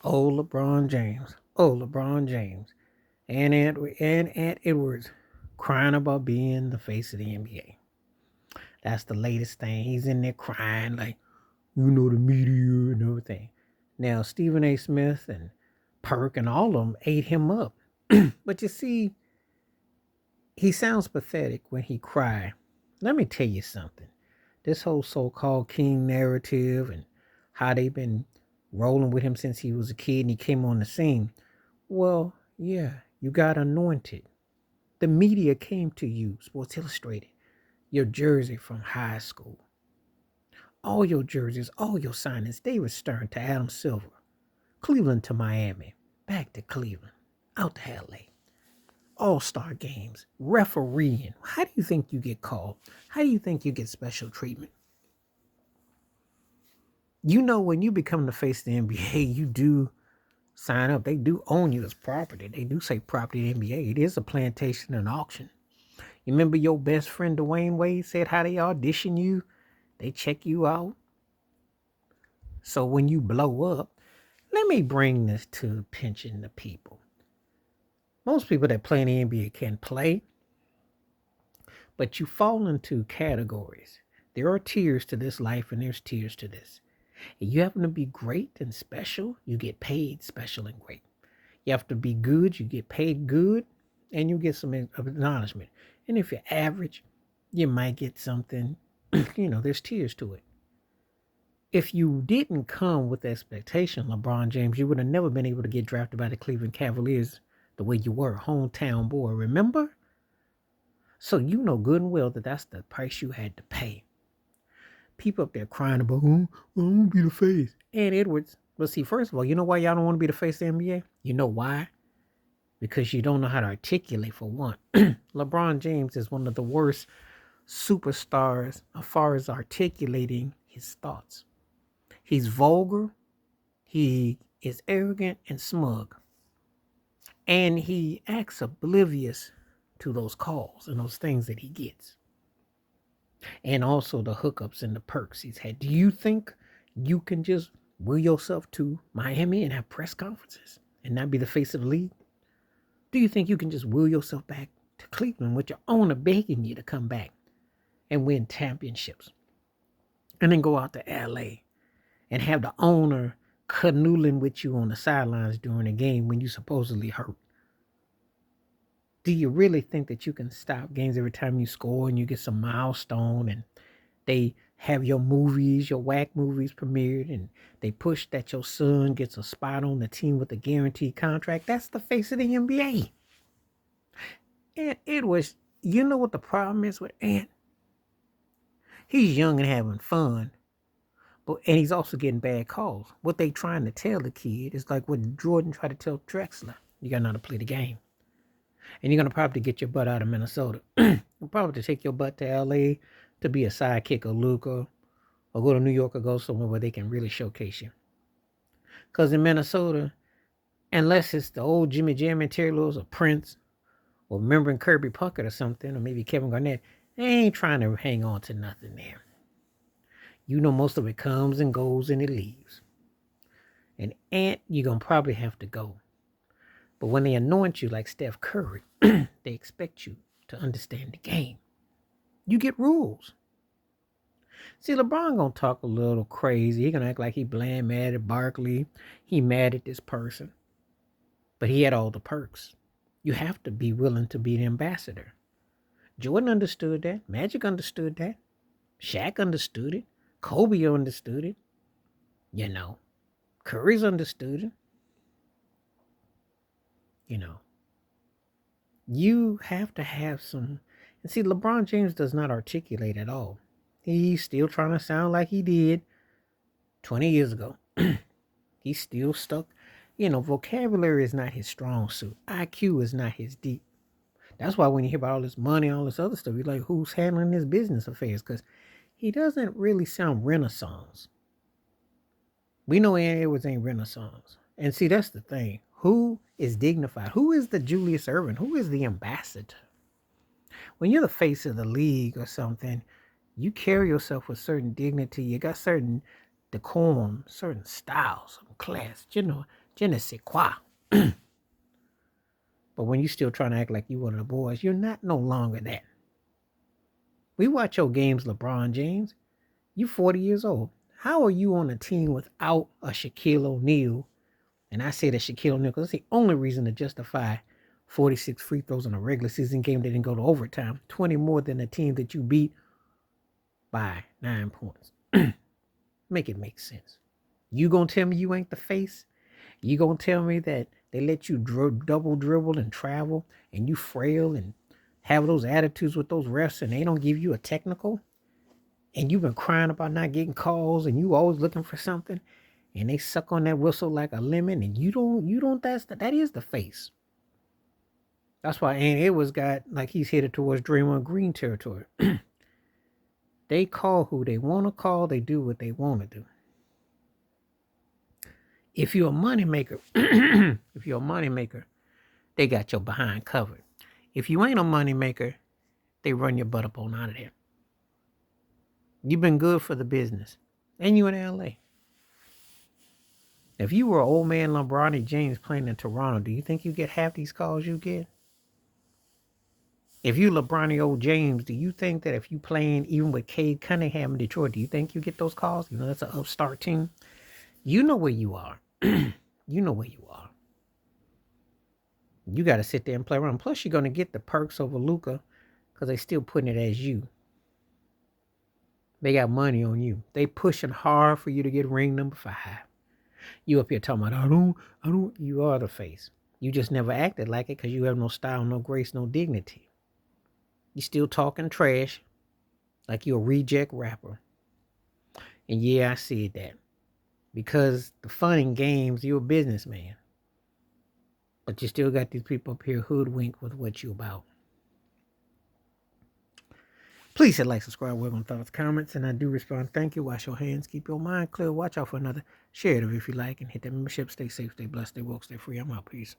Oh, LeBron James. Oh, LeBron James. And Ant Edwards crying about being the face of the NBA. That's the latest thing. He's in there crying like, the media and everything. Now, Stephen A. Smith and Perk and all of them ate him up. But you see, he sounds pathetic when he cry. Let me tell you something. This whole so-called king narrative and how they've been rolling with him since he was a kid and he came on the scene. Well, yeah, you got anointed. The media came to you, Sports Illustrated, your jersey from high school. All your jerseys, all your signings, David Stern to Adam Silver, Cleveland to Miami, back to Cleveland, out to LA. All-star games, refereeing. How do you think you get called? How do you think you get special treatment? When you become the face of the NBA, you do sign up. They do own you as property. They do say property of the NBA. It is a plantation and auction. You remember your best friend Dwayne Wade said how they audition you? They check you out. So when you blow up, let me bring this to attention to people. Most people that play in the NBA can play, but you fall into categories. There are tiers to this life and there's tiers to this. If you happen to be great and special, you get paid special and great. You have to be good, you get paid good, and you get some acknowledgement. And if you're average, you might get something. There's tiers to it. If you didn't come with the expectation, LeBron James, you would have never been able to get drafted by the Cleveland Cavaliers the way you were, hometown boy, remember? So you know good and well that that's the price you had to pay. People up there crying about, I want to be the face. And Edwards, but see, first of all, you know why y'all don't want to be the face of the NBA? You know why? Because you don't know how to articulate, for one. LeBron James is one of the worst superstars as far as articulating his thoughts. He's vulgar. He is arrogant and smug. And he acts oblivious to those calls and those things that he gets. And also the hookups and the perks he's had. Do you think you can just will yourself to Miami and have press conferences and not be the face of the league? Do you think you can just will yourself back to Cleveland with your owner begging you to come back and win championships? And then go out to LA and have the owner canoodling with you on the sidelines during a game when you supposedly hurt? Do you really think that you can stop games every time you score and you get some milestone and they have your movies, your whack movies premiered, and they push that your son gets a spot on the team with a guaranteed contract? That's the face of the NBA. And it was, you know what the problem is with Ant? He's young and having fun, and he's also getting bad calls. What they trying to tell the kid is like what Jordan tried to tell Drexler. You got to know how to play the game. And you're going to probably get your butt out of Minnesota. You'll probably take your butt to LA to be a sidekick of Luka, or go to New York or go somewhere where they can really showcase you. Because in Minnesota, unless it's the old Jimmy Jam and Terry Lewis or Prince, or remembering Kirby Puckett or something, or maybe Kevin Garnett, they ain't trying to hang on to nothing there. Most of it comes and goes and it leaves. And Ant, you're going to probably have to go. But when they anoint you like Steph Curry, they expect you to understand the game. You get rules. See, LeBron gonna talk a little crazy. He gonna act like he bland mad at Barkley. He mad at this person. But he had all the perks. You have to be willing to be the ambassador. Jordan understood that. Magic understood that. Shaq understood it. Kobe understood it. Curry's understood it. You have to have some. And see, LeBron James does not articulate at all. He's still trying to sound like he did 20 years ago. He's still stuck. Vocabulary is not his strong suit. IQ is not his deep. That's why when you hear about all this money, all this other stuff, you're like, who's handling his business affairs? Because he doesn't really sound Renaissance. We know Edwards ain't Renaissance. And see, that's the thing. Who is dignified? Who is the Julius Erving? Who is the ambassador? When you're the face of the league or something, you carry yourself with certain dignity. You got certain decorum, certain styles, some class. Je ne sais quoi. But when you still trying to act like you one of the boys, you're not no longer that. We watch your games, LeBron James. You 40 years old. How are you on a team without a Shaquille O'Neal? And I say that Shaquille O'Neal because that's the only reason to justify 46 free throws in a regular season game that didn't go to overtime. 20 more than the team that you beat by 9 points. Make it make sense. You gonna tell me you ain't the face? You gonna tell me that they let you double dribble and travel and you frail and have those attitudes with those refs and they don't give you a technical? And you've been crying about not getting calls and you always looking for something and they suck on that whistle like a lemon and you don't that is the face. That's why Ant Edwards got like he's headed towards Draymond Green territory. They call who they want to call, they do what they want to do. If you're a moneymaker, they got your behind covered. If you ain't a moneymaker, they run your butt up on out of there. You've been good for the business. And you in LA. If you were old man LeBron James playing in Toronto, do you think you get half these calls you get? If you LeBron old James, do you think that if you playing even with Cade Cunningham in Detroit, do you think you get those calls? You know, that's an upstart team. You know where you are. You know where you are. You got to sit there and play around. Plus, you're going to get the perks over Luka because they still putting it as you. They got money on you. They pushing hard for you to get ring number 5. You up here talking about, I don't. You are the face. You just never acted like it because you have no style, no grace, no dignity. You still talking trash like you're a reject rapper. And yeah, I see that. Because the fun and games, you're a businessman. But you still got these people up here hoodwinked with what you about. Please hit like, subscribe, welcome thoughts, comments, and I do respond. Thank you. Wash your hands. Keep your mind clear. Watch out for another. Share it if you like, and hit that membership. Stay safe, stay blessed, stay woke, stay free. I'm out. Peace.